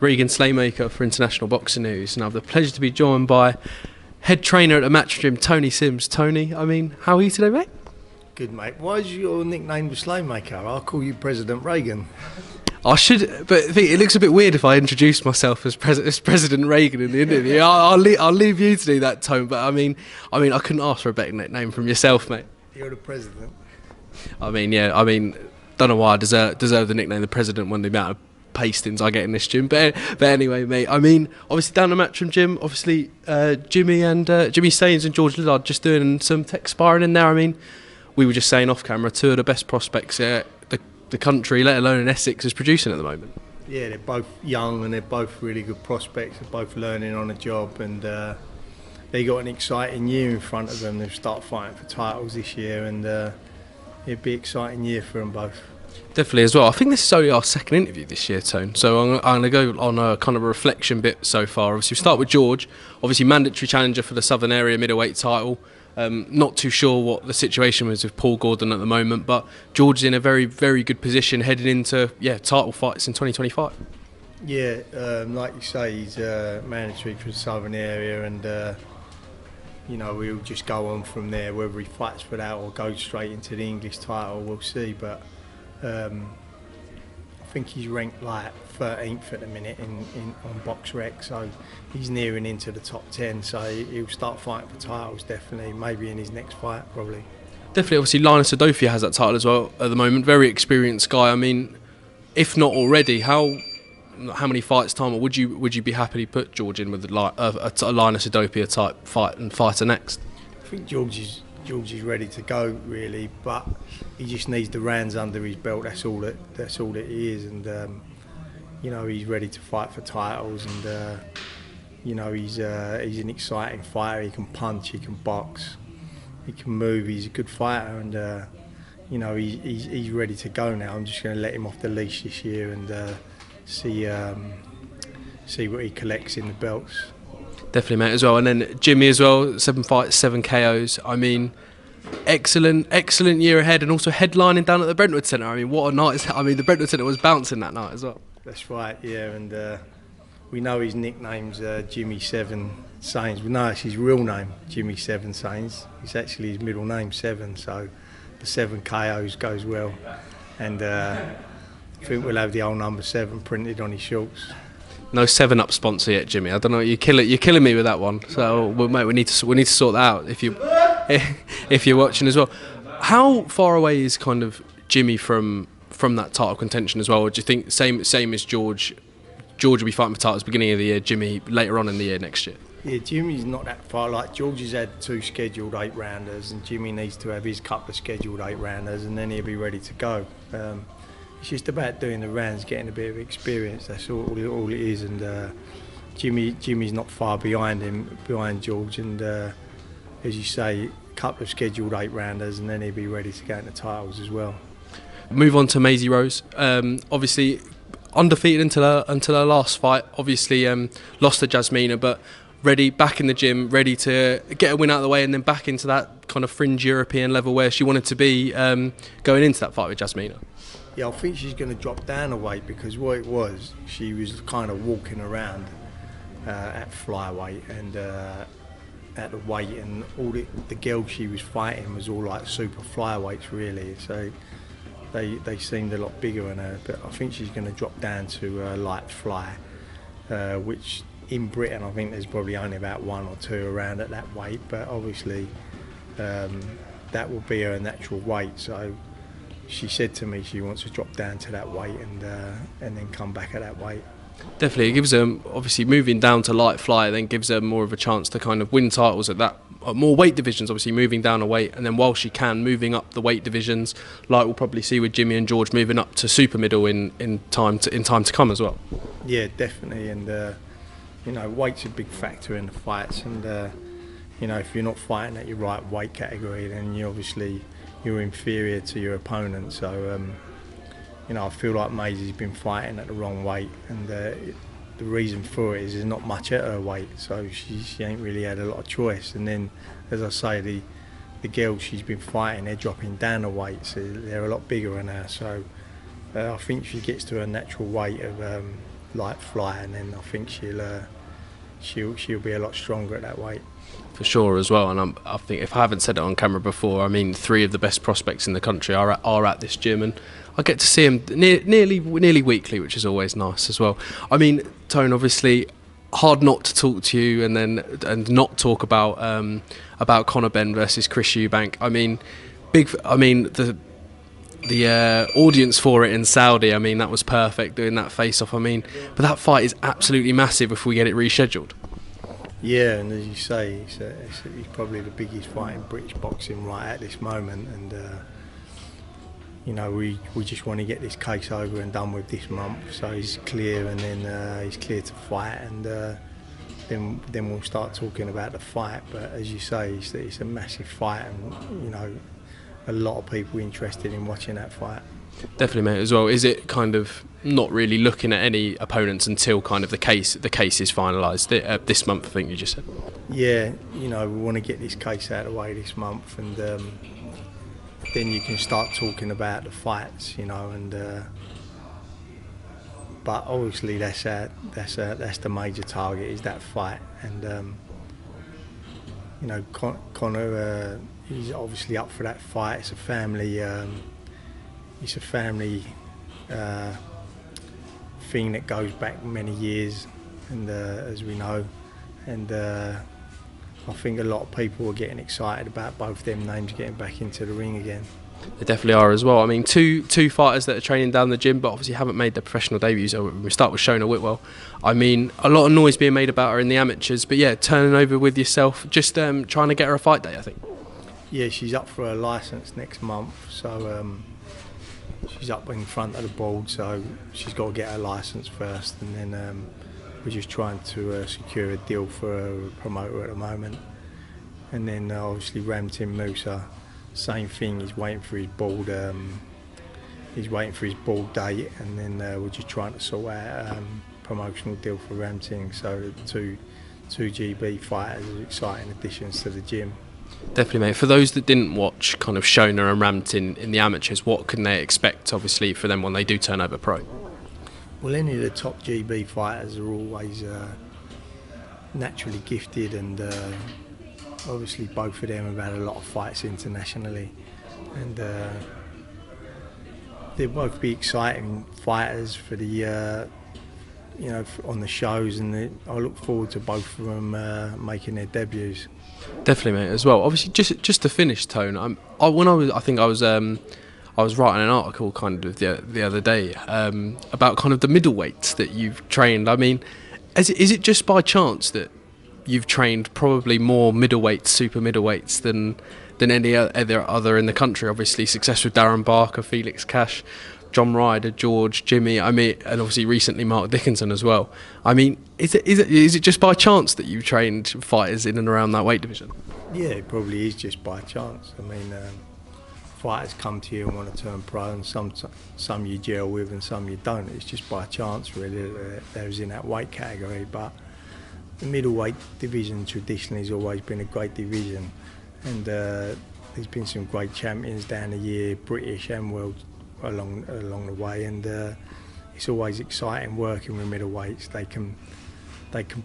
Regan Slaymaker for International Boxing News, and I have the pleasure to be joined by head trainer at the Match Gym, Tony Sims. Tony, how are you today, mate? Good, mate. Why is your nickname the Slaymaker? I'll call you President Reagan. I should, but I think it looks a bit weird if I introduce myself as President Reagan in the interview. I'll leave you to do that, Tone. But I couldn't ask for a better nickname from yourself, mate. You're the president. Don't know why I deserve the nickname the President when the amount of pastings I get in this gym, but anyway, mate. Obviously down the Matchroom gym, obviously Jimmy Sains and George Liddard just doing some tech sparring in there. We were just saying off camera, two of the best prospects the country, let alone in Essex, is producing at the moment. Yeah, they're both young and they're both really good prospects. They're both learning on the job, and they got an exciting year in front of them. They've started fighting for titles this year, and it'd be an exciting year for them both. Definitely as well. I think this is only our second interview this year, Tone. So I'm going to go on a kind of a reflection bit so far. Obviously, we start with George. Obviously, mandatory challenger for the Southern Area middleweight title. Not too sure what the situation was with Paul Gordon at the moment, but George is in a very, very good position heading into title fights in 2025. Yeah, like you say, he's mandatory for the Southern Area, and we'll just go on from there. Whether he fights for that or goes straight into the English title, we'll see. But I think he's ranked like 13th at the minute on BoxRec, so he's nearing into the top 10. So he'll start fighting for titles definitely. Maybe in his next fight, probably. Definitely, obviously, Linus Adofia has that title as well at the moment. Very experienced guy. If not already, how many fights time, or would you be happy to put George in with a Linus Adofia type fighter next? I think George is ready to go, really, but he just needs the rounds under his belt. That's all that he is, and he's ready to fight for titles, and he's an exciting fighter. He can punch, he can box, he can move. He's a good fighter, and he's ready to go now. I'm just going to let him off the leash this year and see what he collects in the belts. Definitely, mate, as well. And then Jimmy as well, 7 fights, 7 KOs. Excellent year ahead, and also headlining down at the Brentwood Centre. What a night. The Brentwood Centre was bouncing that night as well. That's right, yeah, and we know his nickname's Jimmy 7 Sains. We know it's his real name, Jimmy 7 Sains. It's actually his middle name, 7, so the 7 KOs goes well. And I think we'll have the old number 7 printed on his shorts. No 7-Up sponsor yet, Jimmy. I don't know. You're killing me with that one. So, mate, we need to sort that out if you're watching as well. How far away is kind of Jimmy from that title contention as well? Or do you think same as George? George will be fighting for titles beginning of the year. Jimmy later on in the year next year. Yeah, Jimmy's not that far. Like George has had 2 scheduled 8-rounders, and Jimmy needs to have his couple of scheduled 8-rounders, and then he'll be ready to go. It's just about doing the rounds, getting a bit of experience. That's all it is. And Jimmy's not far behind George. And as you say, a couple of scheduled 8-rounders, and then he'll be ready to go into titles as well. Move on to Maiseyrose. Obviously, undefeated until her last fight. Obviously, lost to Jasmina, but back in the gym, ready to get a win out of the way, and then back into that kind of fringe European level where she wanted to be going into that fight with Jasmina. Yeah, I think she's going to drop down a weight, because what it was, she was kind of walking around at flyweight and at the weight, and all the girls she was fighting was all like super flyweights really, so they seemed a lot bigger than her. But I think she's going to drop down to light fly, which in Britain I think there's probably only about 1 or 2 around at that weight, but obviously that will be her natural weight. So she said to me she wants to drop down to that weight and then come back at that weight. Definitely, it gives them, obviously moving down to light fly, then gives them more of a chance to kind of win titles at more weight divisions. Obviously moving down a weight, and then while she can, moving up the weight divisions, like we'll probably see with Jimmy and George moving up to super middle in time to come as well. Yeah, definitely, and weight's a big factor in the fights, and if you're not fighting at your right weight category, then you're inferior to your opponent. So I feel like Maisie's been fighting at the wrong weight, and the reason for it is there's not much at her weight, so she ain't really had a lot of choice. And then, as I say, the girls she's been fighting, they're dropping down a weight, so they're a lot bigger than her. So I think she gets to her natural weight of light fly, and then I think she'll be a lot stronger at that weight. For sure as well, and I think if I haven't said it on camera before, I mean 3 of the best prospects in the country are at this gym, and I get to see them nearly weekly, which is always nice as well. I mean, Tone, obviously hard not to talk to you and not talk about Conor Benn versus Chris Eubank. I mean, the audience for it in Saudi, I mean, that was perfect, doing that face-off. I mean, but that fight is absolutely massive if we get it rescheduled. Yeah, and as you say, it's probably the biggest fight in British boxing right at this moment, and you know, we just want to get this case over and done with this month, so he's clear, and then he's clear to fight, and then we'll start talking about the fight. But as you say, it's a massive fight, and you know, a lot of people interested in watching that fight. Definitely, mate, as well. Is it kind of not really looking at any opponents until kind of the case is finalised this month, I think you just said? Yeah, you know, we want to get this case out of the way this month, and then you can start talking about the fights, you know, and but obviously that's the major target, is that fight, and you know, Conor, he's obviously up for that fight. It's a family thing that goes back many years, and as we know, and I think a lot of people are getting excited about both them names getting back into the ring again. They definitely are as well. I mean, two fighters that are training down the gym, but obviously haven't made their professional debuts. So we start with Shona Whitwell. I mean, a lot of noise being made about her in the amateurs, but yeah, turning over with yourself, just trying to get her a fight day, I think. Yeah, she's up for her licence next month, so she's up in front of the board, so she's got to get her licence first, and then we're just trying to secure a deal for a promoter at the moment. And then obviously Ramtin Musah, same thing, he's waiting for his board date, and then we're just trying to sort out a promotional deal for Ramtin, so two GB fighters are exciting additions to the gym. Definitely, mate. For those that didn't watch kind of Shona and Ramtin in the amateurs, what can they expect, obviously, for them when they do turn over pro? Well, any of the top GB fighters are always naturally gifted, and obviously both of them have had a lot of fights internationally, and they'll both be exciting fighters for the you know, on the shows, and I look forward to both of them making their debuts. Definitely, mate, as well. Obviously, just to finish, Tone, I was writing an article kind of the other day about kind of the middleweights that you've trained. I mean, is it just by chance that you've trained probably more middleweights, super middleweights than any other in the country? Obviously, success with Darren Barker, Felix Cash, John Ryder, George, Jimmy, I mean, and obviously recently Mark Dickinson as well. I mean, is it just by chance that you've trained fighters in and around that weight division? Yeah, it probably is just by chance. I mean, fighters come to you and want to turn pro, and some you gel with and some you don't. It's just by chance, really, that they was in that weight category. But the middleweight division traditionally has always been a great division, and there's been some great champions down the year, British and world, along the way, and it's always exciting working with middleweights. They can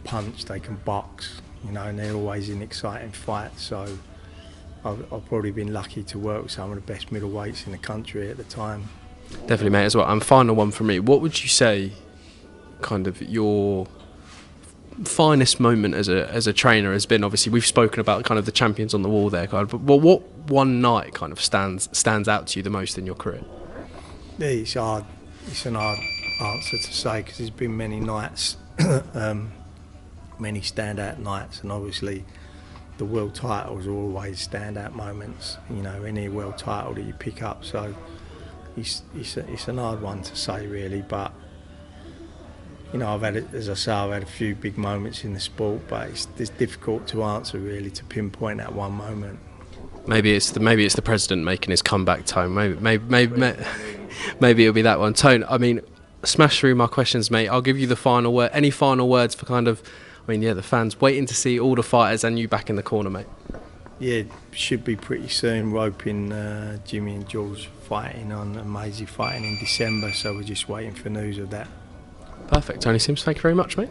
punch, they can box, you know, and they're always in exciting fights. So I've probably been lucky to work with some of the best middleweights in the country at the time. Definitely, mate, as well. And final one from me, what would you say kind of your finest moment as a trainer has been? Obviously we've spoken about kind of the champions on the wall there, kind of, but what one night kind of stands out to you the most in your career? Yeah, it's hard. It's an hard answer to say, because there's been many nights, many standout nights, and obviously the world titles are always standout moments. You know, any world title that you pick up. So it's an hard one to say, really. But you know, I've had a few big moments in the sport, but it's difficult to answer, really, to pinpoint that one moment. Maybe it's the president making his comeback, Tone. Maybe it'll be that one. Tone, I mean, smash through my questions, mate. I'll give you the final word. Any final words for kind of, I mean, yeah, the fans waiting to see all the fighters and you back in the corner, mate? Yeah, should be pretty soon. Roping Jimmy and George fighting on, and Maisie fighting in December, so we're just waiting for news of that. Perfect. Tony Sims, thank you very much, mate.